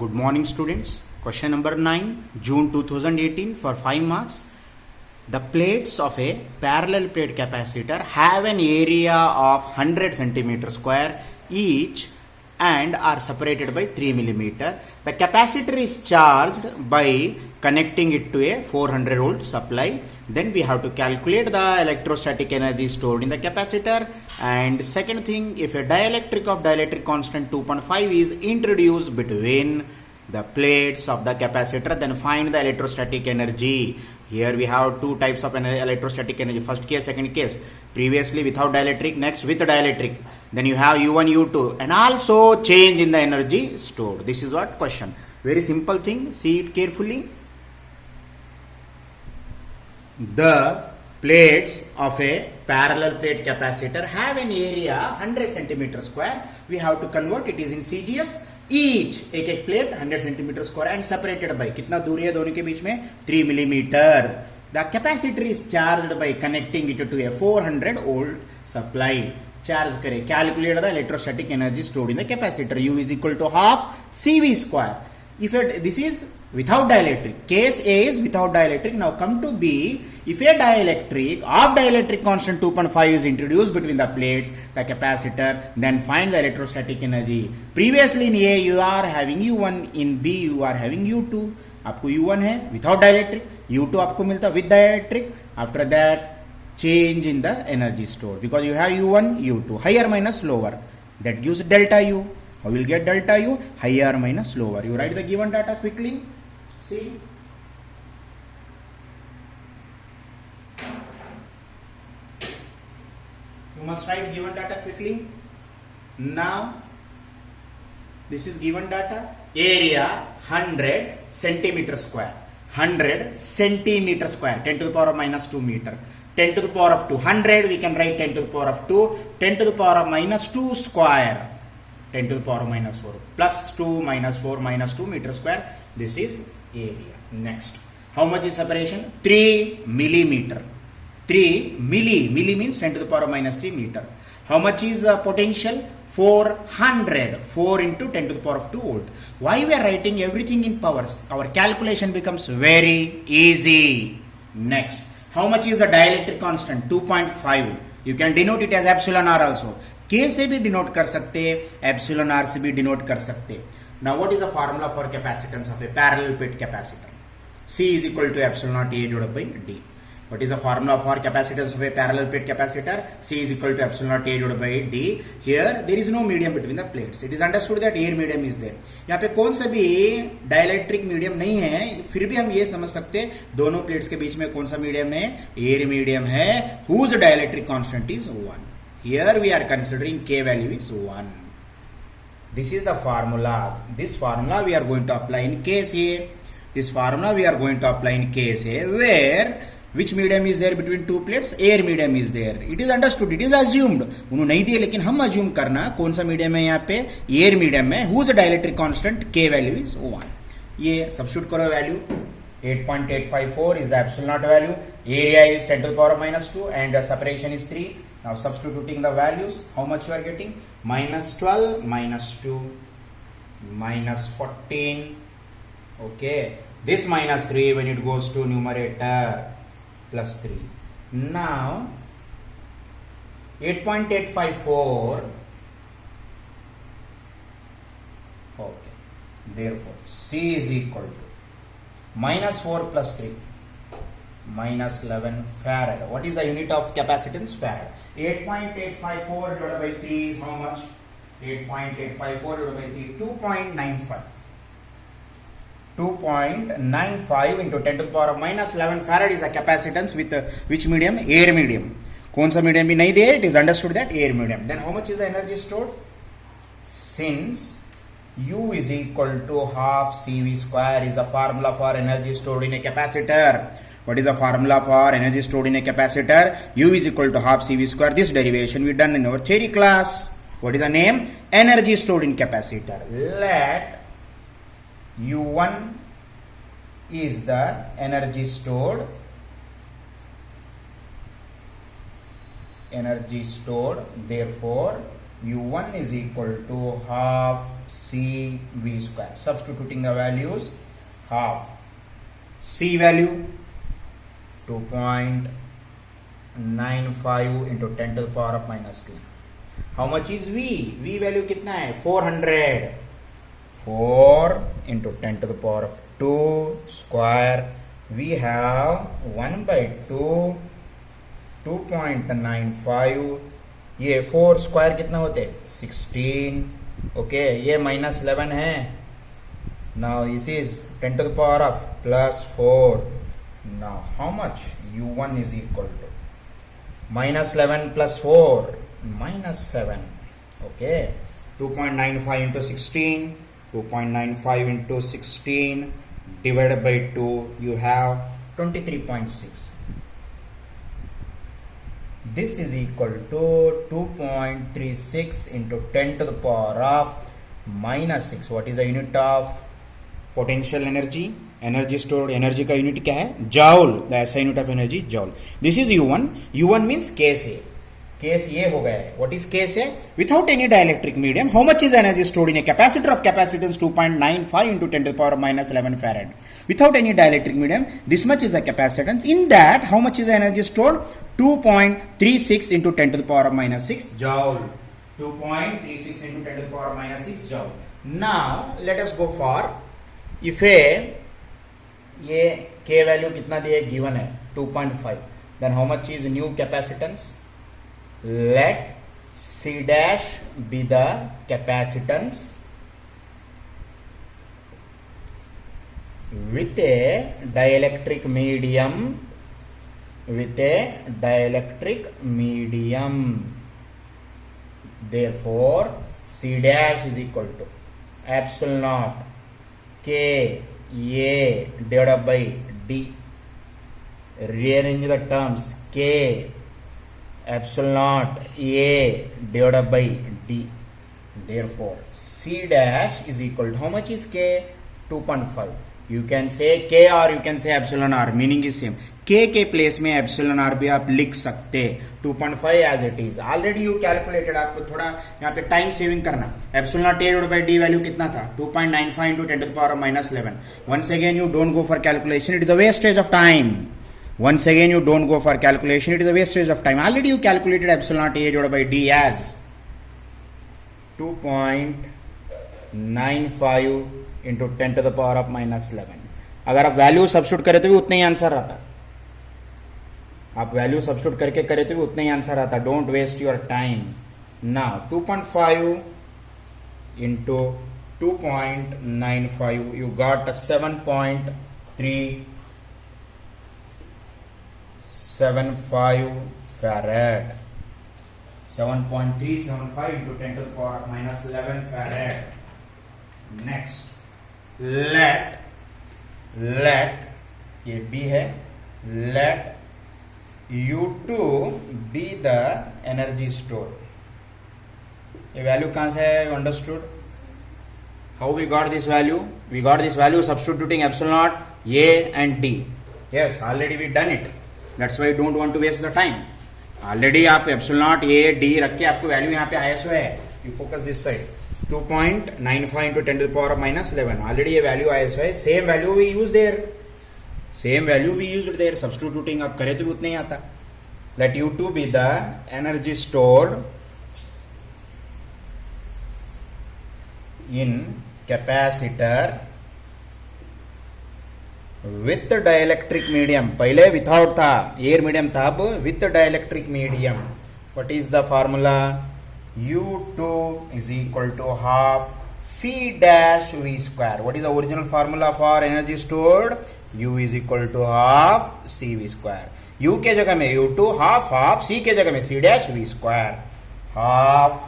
Good morning, students. Question number 9, June 2018 for 5 marks. The plates of a parallel plate capacitor have an area of 100 centimeter square each and are separated by 3 millimeter. The capacitor is charged by connecting it to a 400 volt supply. Then we have to calculate the electrostatic energy stored in the capacitor. And second thing, if a dielectric of dielectric constant 2.5 is introduced between the plates of the capacitor, then find the electrostatic energy. Here we have two types of electrostatic energy, first case, second case. Previously without dielectric, next with dielectric. Then you have U1, U2 and also change in the energy stored. This is what question. Very simple thing, see it carefully. The plates of a parallel plate capacitor have an area 100 centimeter square. We have to convert it is in CGS. Each एक plate 100 centimetre square and separated by कितना दूरी है दोनों के बीच में 3 millimetre. The capacitor is charged by connecting it to a 400 volt supply. Charge करें, calculate the electrostatic energy stored in the capacitor. U is equal to half CV square. If this is without dielectric, case A is without dielectric. Now come to B. If a dielectric of dielectric constant 2.5 is introduced between the plates, the capacitor, then find the electrostatic energy. Previously in A you are having U1, in B you are having U2. आपको U1 है without dielectric, U2 आपको मिलता with dielectric. After that change in the energy stored because you have U1, U2, higher minus lower. That gives delta U. How will get delta U? Higher minus lower. You write the given data quickly. See. You must write given data quickly. Now, this is given data. Area 100 centimeter square. 100 centimeter square. 10 to the power of minus 2 meter. 10 to the power of 200. We can write 10 to the power of 2. 10 to the power of minus 2 square. 10 to the power of minus 4 plus 2 minus 4 minus 2 meter square. This is area. Next, how much is separation? 3 millimeter. 3 milli means 10 to the power of minus 3 meter. How much is potential? 400. 4 into 10 to the power of 2 volt. Why we are writing everything in powers? Our calculation becomes very easy. Next, how much is the dielectric constant? 2.5. You can denote it as epsilon r also. K से भी denote कर सकते, epsilon R से भी denote कर सकते. Now what is the formula for capacitance of A parallel plate capacitor? C is equal to epsilon naught A divided by D. What is the formula for capacitance of a parallel plate capacitor? C is equal to epsilon naught A divided by D. Here there is no medium between the plates. It is understood that air medium is there. यहाँ पे कौन सा भी dielectric medium नहीं है, फिर भी हम ये समझ सकते हैं दोनों प्लेट्स के बीच में कौन सा मीडियम है? एयर मीडियम है. Whose dielectric constant is 1. Here we are considering K value is 1. This is the formula. This formula we are going to apply in case A. This formula we are going to apply in case A where which medium is there between two plates? Air medium is there. It is understood. It is assumed. उन्होंने नहीं दिए लेकिन हम assume करना कौन सा medium है यहाँ पे? Air medium है. Whose dielectric constant? K value is 1. ये substitute करो value. 8.854 is the epsilon naught value. Area is 10 to the power of minus 2 and separation is 3. Now substituting the values, how much you are getting? Minus 12, minus 2, minus 14. Okay. This minus 3 when it goes to numerator plus 3. Now 8.854. Okay. Therefore C is equal to minus 4 plus 3. Minus 11 farad. What is the unit of capacitance? Farad. 8.854 divided by 3 is how much? 8.854 divided by 3, 2.95. 2.95 into 10 to the power of minus 11 farad is the capacitance with which medium? Air medium. कौन सा medium भी नहीं दिया? It is understood that air medium. Then how much is the energy stored? Since U is equal to half CV square is the formula for energy stored in a capacitor. What is the formula for energy stored in a capacitor? U is equal to half CV square. This derivation we done in our theory class. What is the name? Energy stored in capacitor. Let U1 is the energy stored. Therefore u1 is equal to half cv square. Substituting the values, half c value 2.95 into 10 to the power of minus 3. How much is v? v value कितना है? 400. 4 into 10 to the power of 2 square. We have 1 by 2, 2.95. ये 4 square कितना होते? 16. Okay, ये minus 11 है. Now this is 10 to the power of plus 4. Now how much? u1 is equal to minus 11 plus 4, minus 7. Okay, 2.95 into 16, 2.95 into 16 divided by 2, you have 23.6. This is equal to 2.36 into 10 to the power of minus 6. What is the unit of potential energy? Energy stored, energy का unit क्या है? जॉल. The ऐसा unit of energy जॉल. This is u1. u1 means case A. Case ये हो गया है. What is case A? Without any dielectric medium, how much is energy stored in a capacitor of capacitance 2.95 into 10 to the power of minus 11 farad. Without any dielectric medium, this much is the capacitance. In that, how much is the energy stored? 2.36 into 10 to the power of minus 6 joule. 2.36 into 10 to the power of minus 6 joule. Now, let us go for, if a ये k value कितना दिया given है? 2.5. Then how much is new capacitance? Let c dash be the capacitance with a dielectric medium, with a dielectric medium. Therefore c dash is equal to epsilon naught k a divided by d. Rearrange the terms. K epsilon naught a divided by d. Therefore c dash is equal to, how much is k? 2.5. You can say k or you can say epsilon r, meaning is same. k के place में epsilon r भी आप लिख सकते. 2.5 as it is. Already you calculated. आपको थोड़ा यहाँ पे टाइम सेविंग करना. epsilon naught a divided by d value कितना था? 2.95 into 10 to the power of minus 11. Once again you don't go for calculation. It is a wastage of time. Once again you don't go for calculation. It is a wastage of time. Already you calculated epsilon naught a divided by d as 2.95 into 10 to the power of minus 11. अगर आप value substitute करें तो भी उतना ही answer आता. आप value substitute करके करें तो भी उतना ही आंसर आता. Don't waste your time. Now 2.5 into 2.95, you got 7.375 farad. 7.375 into 10 to the power of minus 11 farad. Next, let ये b है, let u2 be the energy stored. ये वैल्यू कहां से है? Understood. How we got this value? We got this value substituting epsilon naught a and d. Yes, already we done it. That's why you don't want to waste the time. Already आप epsilon naught a d रख के आपको value यहाँ पे ISO है. You focus this side. 2.95 into 10 to the power of minus 11. Already ये value ISO है. Same value we use there. Same value we used there. Substituting आप करें तो भी उतना ही आता. Let u2 be the energy stored in capacitor with dielectric medium. पहले without था, air medium था, अब with dielectric medium. What is the formula? u2 is equal to half c dash v square. What is the original formula for energy stored? u is equal to half c v square. u के जगह में u2 half c के जगह में c dash v square. Half,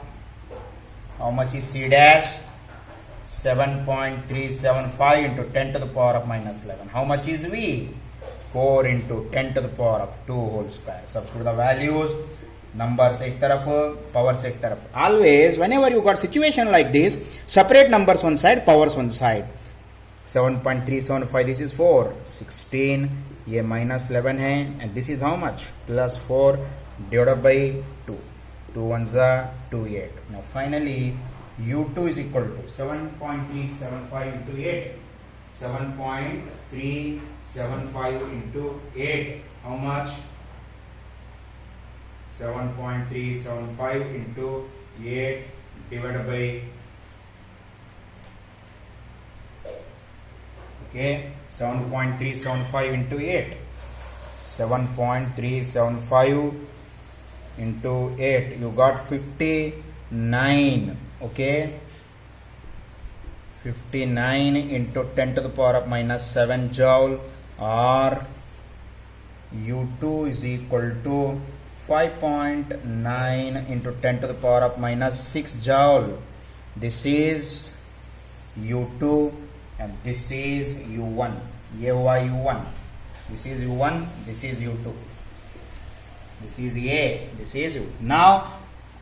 how much is c dash? 7.375 into 10 to the power of minus 11. How much is v? 4 into 10 to the power of 2 whole square. Substitute the values. Numbers एक तरफ, powers एक तरफ. Always whenever you got situation like this, separate numbers one side, powers one side. 7.375, this is 4. 16, ये minus 11 है, and this is how much? Plus 4 divided by 2. 2 ones are 2 8. Now finally U2 is equal to 7.375 into 8. 7.375 into 8. How much? 7.375 into 8 divided by, okay, 7.375 into 8. 7.375 into 8. You got 59. Okay. 59 into 10 to the power of minus 7 joule, or U2 is equal to 5.9 into 10 to the power of minus 6 joule. This is U2 and this is U1. ये हुआ U1. This is U1, this is U2. This is A, this is U. Now,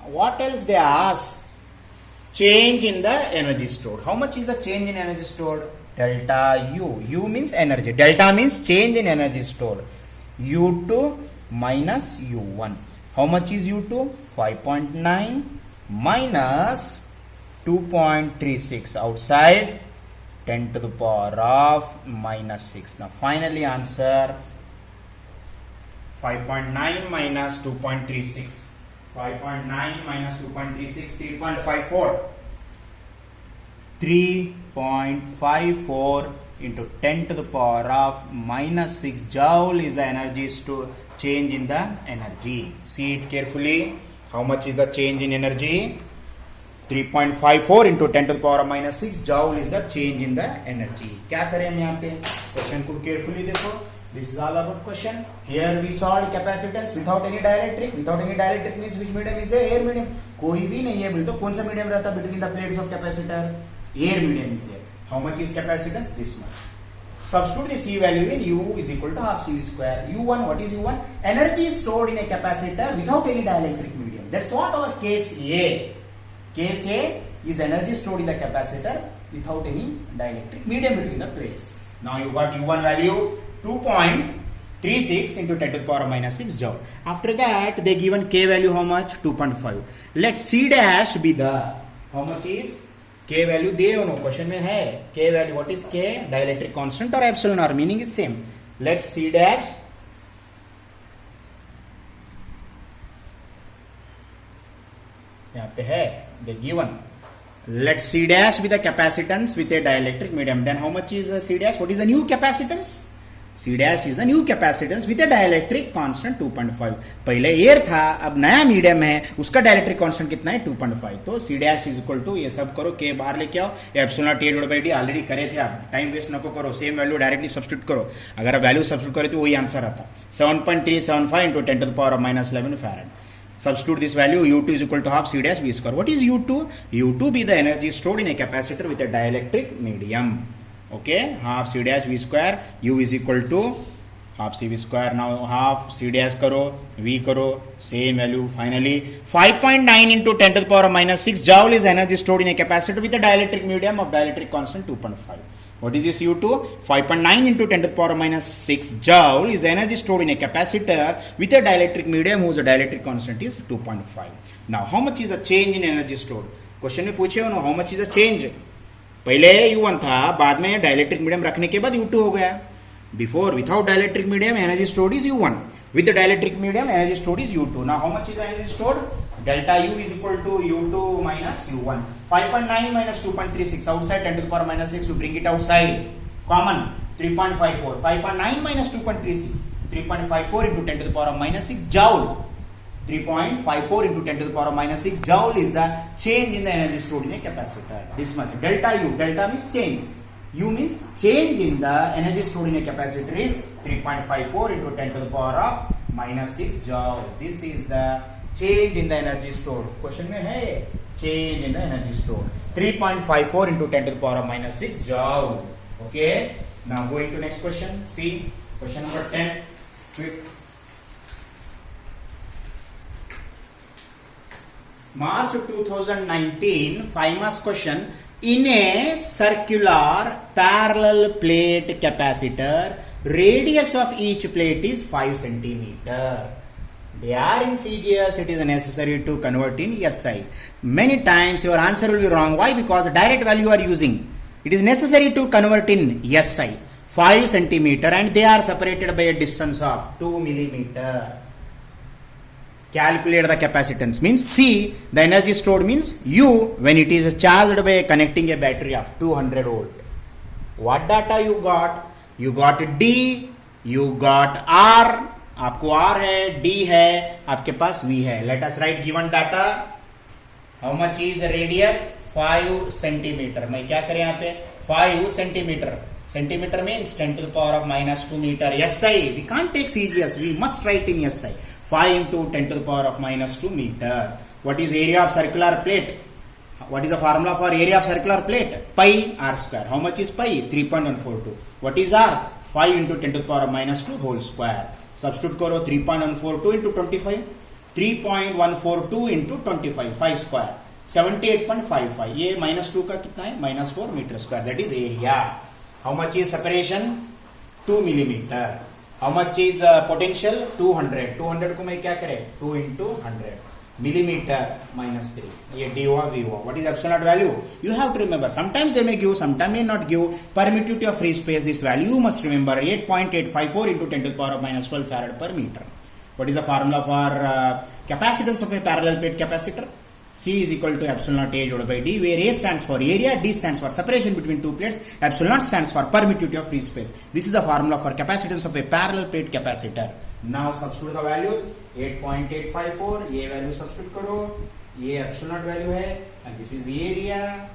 what else they ask? Change in the energy stored. How much is the change in energy stored? Delta U. U means energy. Delta means change in energy stored. U2 minus U1. How much is U2? 5.9 minus 2.36 outside 10 to the power of minus 6. Now finally answer 5.9 minus 2.36. 5.9 minus 2.36, 3.54. 3.54 into 10 to the power of minus 6 joule is the energy to change in the energy. See it carefully. How much is the change in energy? 3.54 into 10 to the power of minus 6 joule is the change in the energy. क्या करें हम यहाँ पे? Question को carefully देखो. This is all about question. Here we solved capacitance without any dielectric. Without any dielectric means which medium is there? Air medium. कोई भी नहीं है बोले तो कौन सा medium रहता between the plates of capacitor? Air medium is here. How much is capacitance? This much. Substitute the C value in U is equal to half CV square. U1, what is U1? Energy is stored in a capacitor without any dielectric medium. That's what our case A. Case A is energy stored in the capacitor without any dielectric medium between the plates. Now you got U1 value 2.36 into 10 to the power of minus 6 joule. After that, they given K value how much? 2.5. Let C dash be the, how much is K value? They Uno question में है K value. What is K? Dielectric constant or epsilon r, meaning is same. Let C dash यहाँ पे है they given. Let C dash be the capacitance with a dielectric medium. Then how much is C dash? What is the new capacitance? C dash is the new capacitance with a dielectric constant 2.5. पहले air था, अब नया medium है, उसका dielectric constant कितना है? 2.5. तो C dash is equal to, ये सब करो, के बाहर लेके आओ, epsilon naught divided by D already करे थे आप, टाइम वेस्ट नको करो, सेम वैल्यू डायरेक्टली सब्स्टिट्यूट करो. अगर आप वैल्यू सब्स्टिट्यूट करें तो वही आंसर आता. 7.375 into 10 to the power of minus 11 farad. Substitute this value. U2 is equal to half C dash V square. What is U2? U2 be the energy stored in a capacitor with a dielectric medium. Okay, half C dash V square. U is equal to half C V square. Now half C dash करो, V करो, same value. Finally 5.9 into 10 to the power of minus 6 joule is energy stored in a capacitor with a dielectric medium of dielectric constant 2.5. What is this U2? 5.9 into 10 to the power of minus 6 joule is the energy stored in a capacitor with a dielectric medium whose dielectric constant is 2.5. Now, how much is the change in energy stored? Question में पूछे हो ना, how much is the change? पहले U1 था, बाद में dielectric medium रखने के बाद U2 हो गया. Before, without dielectric medium, energy stored is U1. With the dielectric medium, energy stored is U2. Now, how much is the energy stored? Delta U is equal to U2 minus U1. 5.9 minus 2.36. Outside 10 to the power minus 6. You bring it outside. Common. 3.54. 5.9 minus 2.36. 3.54 into 10 to the power of minus 6 joule. 3.54 into 10 to the power of minus 6 joule is the change in the energy stored in a capacitor. This much. Delta U. Delta means change. U means change in the energy stored in a capacitor is 3.54 into 10 to the power of minus 6 joule. This is the change in the energy stored. Question में है change in the energy stored. 3.54 into 10 to the power of minus 6 joule. Okay. Now going to next question. See question number 10. Quick. March 2019 5 marks question. In a circular parallel plate capacitor, radius of each plate is 5 centimeter. They are in CGS, it is necessary to convert in SI. Many times your answer will be wrong. Why? Because the direct value you are using. It is necessary to convert in SI. 5 centimeter and they are separated by a distance of 2 millimeter. Calculate the capacitance means C, the energy stored means U when it is charged by connecting a battery of 200 volt. What data you got? You got D, you got R, आपको R है, D है, आपके पास V है. Let us write given data. How much is radius? 5 centimeter. मैं क्या करें यहाँ पे? 5 centimeter. Centimeter means 10 to the power of minus 2 meter. SI. We can't take CGS. We must write in SI. 5 into 10 to the power of minus 2 meter. What is area of circular plate? What is the formula for area of circular plate? Pi r square. How much is pi? 3.142. What is r? 5 into 10 to the power of minus 2 whole square. Substitute करो 3.142 into 25. 3.142 into 25. 5 square. 78.55. ये minus 2 का कितना है? Minus 4 meter square. That is area. How much is separation? 2 millimeter. How much is potential? 200. 200 को मैं क्या करें? 2 into 100. Millimeter minus 3. ये D हुआ V हुआ. What is absolute value? You have to remember. Sometimes they may give, sometimes may not give. Permittivity of free space. This value you must remember. 8.854 into 10 to the power of minus 12 farad per meter. What is the formula for capacitance of a parallel plate capacitor? C is equal to epsilon naught A divided by D, where A stands for area, D stands for separation between two plates, epsilon naught stands for permittivity of free space. This is the formula for capacitance of a parallel plate capacitor. Now substitute the values. 8.854, ये value substitute करो, ये epsilon naught value है, and this is area,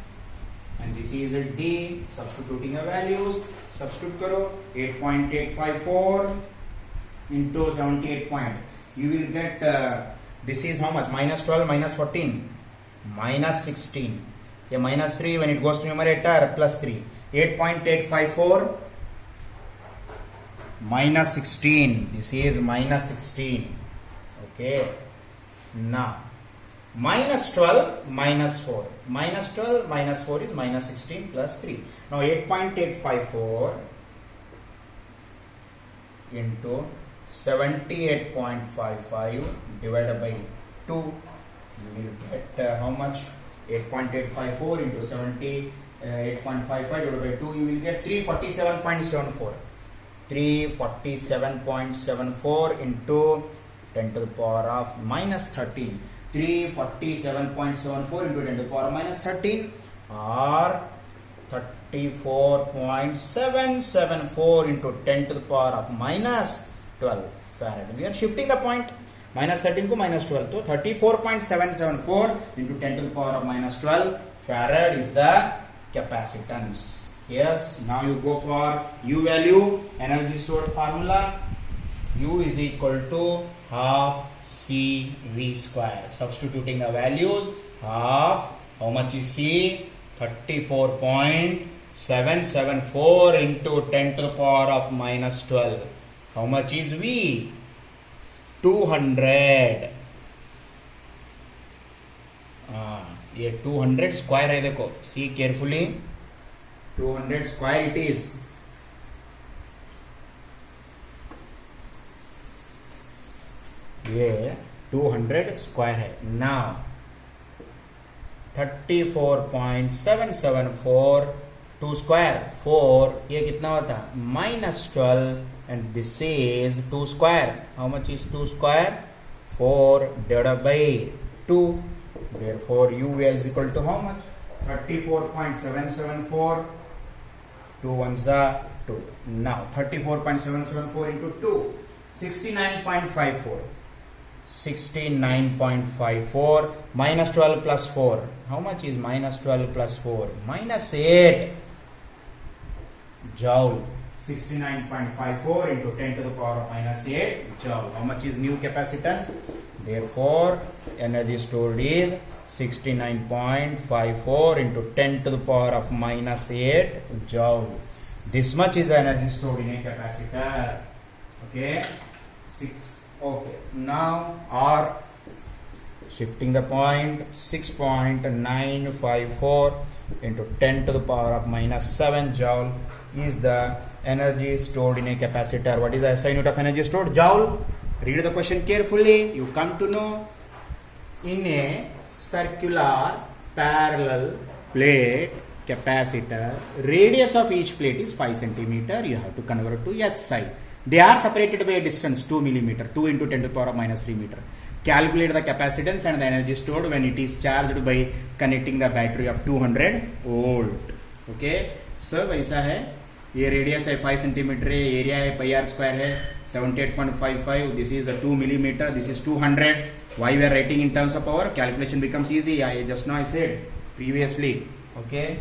and this is D. Substituting the values, substitute करो. 8.854 into 78 point. You will get this is how much? Minus 12 minus 14 minus 16. Yeah, minus 3 when it goes to numerator, plus 3. 8.854 minus 16. This is minus 16. Okay. Now minus 12 minus 4. Minus 12 minus 4 is minus 16 plus 3. Now 8.854 into 78.55 divided by 2, you will get how much? 8.854 into 78.55 divided by 2, you will get 347.74. 347.74 into 10 to the power of minus 13. 347.74 into 10 to the power of minus 13 or 34.774 into 10 to the power of minus 12 farad. We are shifting the point. Minus 13 को minus 12. So 34.774 into 10 to the power of minus 12 farad is the capacitance. Yes. Now you go for U value. Energy stored formula. U is equal to half CV square. Substituting the values. Half. How much is C? 34.774 into 10 to the power of minus 12. How much is V? 200. ये 200 square है, देखो, see carefully. 200 square it is. ये 200 square है. Now 34.774 2 square 4, ये कितना होता? minus 12, and this is 2 square. How much is 2 square? 4 divided by 2. Therefore U is equal to how much? 34.774. 2 ones are 2. Now 34.774 into 2, 69.54. 69.54 minus 12 plus 4. How much is minus 12 plus 4? Minus 8 joule. 69.54 into 10 to the power of minus 8 joule. How much is new capacitance? Therefore energy stored is 69.54 into 10 to the power of minus 8 joule. This much is energy stored in a capacitor. Okay. 6. Okay. Now R, shifting the point, 6.954 into 10 to the power of minus 7 joule is the energy stored in a capacitor. What is the SI unit of energy stored? Joule. Read the question carefully. You come to know in a circular parallel plate capacitor, radius of each plate is 5 centimeter. You have to convert to SI. They are separated by a distance 2 millimeter, 2 into 10 to the power minus 3 meter. Calculate the capacitance and the energy stored when it is charged by connecting the battery of 200 volt. Okay, so वैसा है, ये radius है 5 centimetre है, area है पाई are square है 78.55. This is 2 millimeter, this is 200. Why we are writing in terms of power? Calculation becomes easy. I just now I said previously. Okay.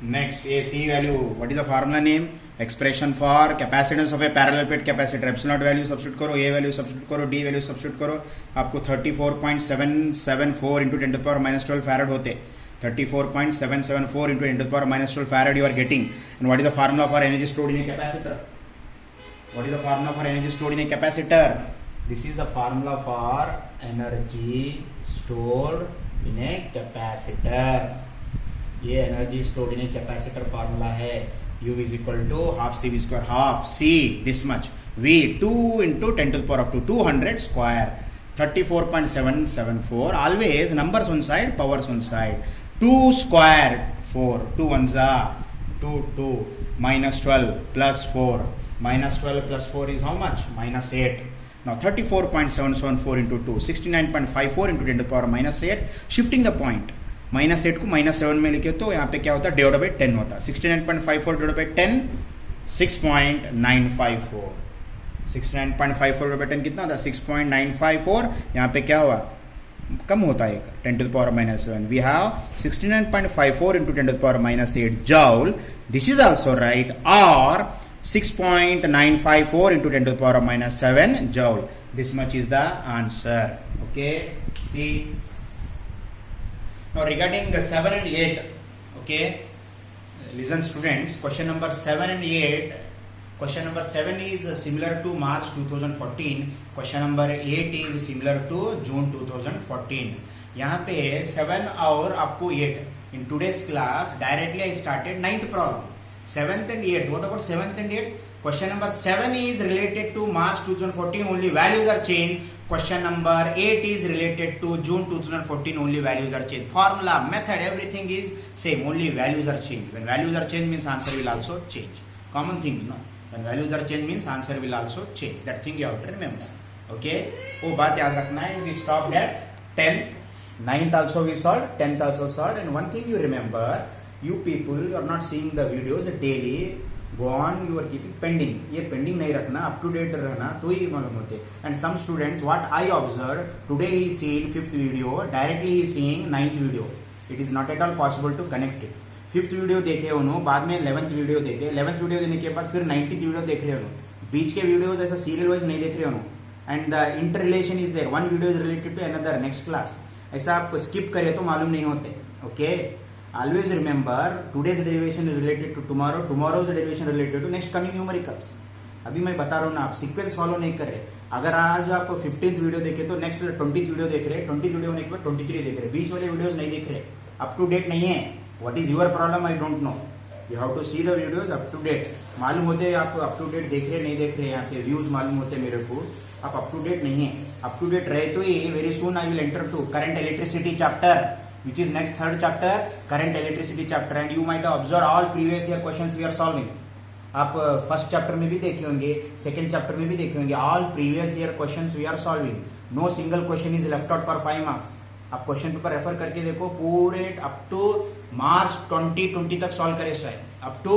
Next, AC value. What is the formula name? Expression for capacitance of a parallel plate capacitor. Epsilon value substitute करो, A value substitute करो, D value substitute करो, आपको 34.774 into 10 to the power minus 12 farad होते. 34.774 into 10 to the power minus 12 farad you are getting. And what is the formula for energy stored in a capacitor? What is the formula for energy stored in a capacitor? This is the formula for energy stored in a capacitor. ये energy stored in a capacitor formula है. U is equal to half CV square, half C this much, V 2 into 10 to the power of 2, 200 square, 34.774. Always numbers one side, powers one side. 2 square 4, 2 ones are 2 minus 12 plus 4, minus 12 plus 4 is how much? Minus 8. Now 34.774 into 2, 69.54 into 10 to the power minus 8. Shifting the point, minus 8 को minus 7 में लिखे तो यहाँ पे क्या होता है, divide by 10 होता है. 69.54 डिवाइड बाई 10, 6.954. 69.54 डिवाइड बाई 10 कितना होता है, 6.954. यहाँ पे क्या हुआ, कम होता है 10 to the power minus 7. We have 69.54 into 10 to the power minus 8 joule. This is also right. Or 6.954 into 10 to the power minus 7 joule. This much is the answer. Okay. See. Now regarding 7 and 8, okay, listen students, question number 7 and 8, question number 7 is similar to March 2014, question number 8 is similar to June 2014. यहाँ पे 7 और आपको 8, in today's class directly I started 9th problem, 7th and 8th. What about 7th and 8th? Question number 7 is related to March 2014, only values are changed. Question number 8 is related to June 2014, only values are changed. Formula, method, everything is same, only values are changed. When values are changed means answer will also change. Common thing, you know. When values are changed means answer will also change. That thing you have to remember. Okay? वो बात याद रखना है. We stopped at 10th, 9th also we solved, 10th also solved. And one thing you remember, you people, you are not seeing the videos daily. Go on, you are keeping pending. ये pending नहीं रखना, up to date रहना तो ही मालूम होते. And some students, what I observed, today he is seeing 5th video, directly he is seeing 9th video. It is not at all possible to connect it. 5th video देखे उन्होंने, बाद में 11th video देखे, 11th video देने के बाद फिर 19th video देख रहे उन्होंने. बीच के videos ऐसा serial wise नहीं देख रहे उन्होंने. And the interrelation is there. One video is related to another next class. ऐसा आप skip करें तो मालूम नहीं होते. Okay. Always remember, today's derivation is related to tomorrow, tomorrow's derivation related to next coming numericals. अभी मैं बता रहा हूँ ना, आप सीक्वेंस फॉलो नहीं कर रहे. अगर आज आप 15th वीडियो देखे तो नेक्स्ट 20th वीडियो देख रहे, 20th वीडियो होने के बाद 23 देख रहे, बीच वाले वीडियोस नहीं देख रहे, अप टू डेट नहीं है. What is your problem, I don't know. You have to see the videos up to date. मालूम होते आप अप टू डेट देख रहे नहीं देख रहे, यहाँ पे व्यूज मालूम होते मेरे को, आप अप टू डेट नहीं है. अप टू डेट रहे तो ही very soon I will enter to current electricity chapter, which is next third chapter, current electricity chapter, and you might have observed all previous year questions we are solving. आप first chapter में भी देखे होंगे, second chapter में भी देखे होंगे, all previous year questions we are solving. No single question is left out for 5 marks. आप क्वेश्चन पेपर रेफर करके देखो, पूरे अप टू मार्च 2020 तक सॉल्व करे सो है, अप टू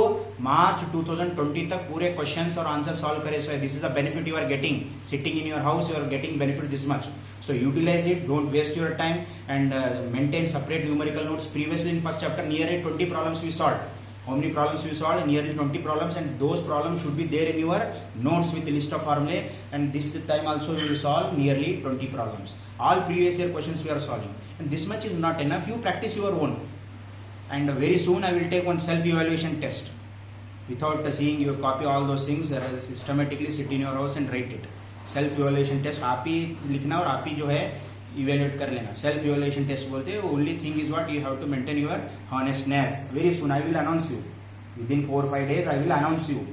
मार्च 2020 तक पूरे क्वेश्चंस और आंसर सॉल्व करे सो है. This is the benefit you are getting sitting in your house. You are getting benefit this much. So utilize it, don't waste your time, and maintain separate numerical notes. Previously in first chapter nearly 20 problems we solved. How many problems we solved? Nearly 20 problems, and those problems should be there in your notes with a list of formulae. And this time also we will solve nearly 20 problems. All previous year questions we are solving, and this much is not enough. You practice your own, and very soon I will take one self-evaluation test. Without seeing, you copy all those things, systematically sit in your house and write it. Self evaluation test आप ही लिखना और आप ही जो है evaluate कर लेना. Self evaluation test बोलते हैं. Only thing is what you have to maintain your honestness. Very soon I will announce you, within 4 or 5 days I will announce you.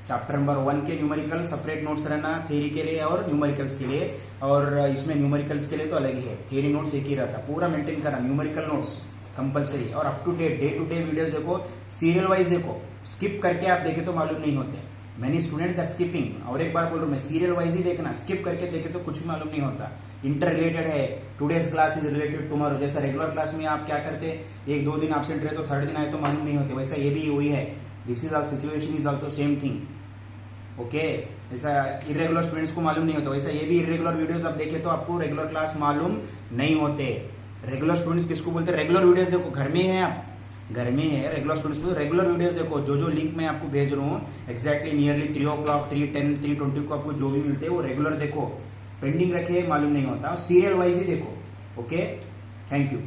Chapter number 1 के न्यूमेरिकल सेपरेट नोट्स रहना theory के लिए और numericals के लिए, और इसमें numericals के लिए तो अलग ही है, थ्योरी नोट्स एक ही रहता, पूरा मेंटेन करना, न्यूमेरिकल नोट्स कंपलसरी, और up to date day to day videos देखो, सीरियल वाइज देखो, स्किप करके आप देखे तो मालूम नहीं होते, मैनी स्टूडेंट्स आर स्किपिंग, और एक बार बोल रहा हूं मैं, सीरियल वाइज ही देखना, स्किप करके देखे तो कुछ भी मालूम नहीं होता, इंटर रिलेटेड है, today's class is related tomorrow, जैसा रेगुलर क्लास में आप क्या करते, एक दो दिन एब्सेंट रहे तो थर्ड दिन आए तो मालूम नहीं होते, वैसा ये भी वही है, this is all situation is also same thing, okay. ऐसा इरेगुलर स्टूडेंट्स को मालूम नहीं होता, वैसा ये भी इरेगुलर वीडियोस आप देखे तो आपको रेगुलर क्लास मालूम नहीं होते। रेगुलर स्टूडेंट्स किसको बोलते हैं, रेगुलर वीडियोस देखो, घर में है आप, घर में है रेगुलर स्टूडेंट्स को, रेगुलर वीडियोस देखो, जो लिंक मैं आपको भेज रहा हूँ एक्जैक्टली नियरली 3 o'clock 3:10 3:20 को आपको जो भी मिलते हैं वो रेगुलर देखो, पेंडिंग रखे मालूम नहीं होता, सीरियल वाइज ही देखो, ओके। Thank you.